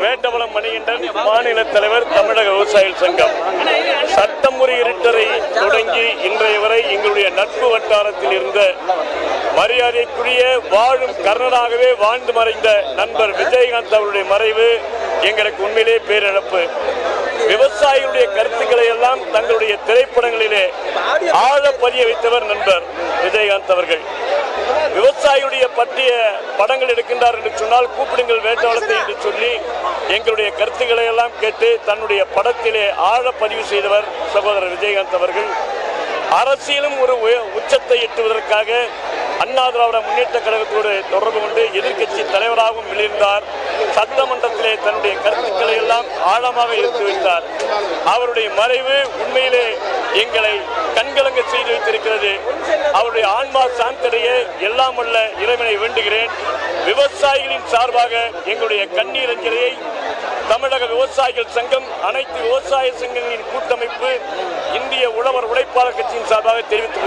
வேட்டவளம் மணிகண்டன், மாநில தலைவர், தமிழக விவசாயிகள் சங்கம். சட்டமுறை இருட்டரை தொடங்கி இன்றைய வரை எங்களுடைய நட்பு வட்டாரத்தில் இருந்த மரியாதைக்குரிய வாழும் கர்ணனாகவே வாழ்ந்து மறைந்த நண்பர் விஜயகாந்த் அவருடைய மறைவு எங்களுக்கு உண்மையிலே பேரிழப்பு. விவசாயிகளுடைய கருத்துக்களை எல்லாம் தங்களுடைய திரைப்படங்களிலே ஆழ பதிய வைத்தவர் நண்பர் விஜயகாந்த் அவர்கள். விவசாயியுடைய பற்றிய படங்கள் எடுக்கின்றார் என்று சொன்னால் கூப்பிடுங்கள் வேட்டவளத்தை என்று சொல்லி எங்களுடைய கருத்துக்களை எல்லாம் கேட்டு தன்னுடைய படத்திலே ஆழ பதிவு செய்தவர் சகோதரர் விஜயகாந்த் அவர்கள். அரசியலும் ஒரு உச்சத்தை எட்டுவதற்காக அண்ணா திராவிட முன்னேற்ற கழகத்தோடு தொடர்பு கொண்டு எதிர்க்கட்சி தலைவராகவும் விழுந்தார். சட்டமன்றத்திலே தன்னுடைய கருத்துக்களை எல்லாம் ஆழமாக எடுத்து வைத்தார். அவருடைய மறைவு உண்மையிலே எங்களை கண்கலங்க செய்து வைத்திருக்கிறது. அவருடைய ஆன்மா சாந்தடைய எல்லாம் வல்ல இறைவனை வேண்டுகிறேன். விவசாயிகளின் சார்பாக எங்களுடைய கண்ணீர் அஞ்சலியை தமிழக விவசாயிகள் சங்கம், அனைத்து விவசாய சங்கங்களின் கூட்டமைப்பு, இந்திய உழவர் உழைப்பாளர் கட்சியின் சார்பாக தெரிவித்துள்ளது.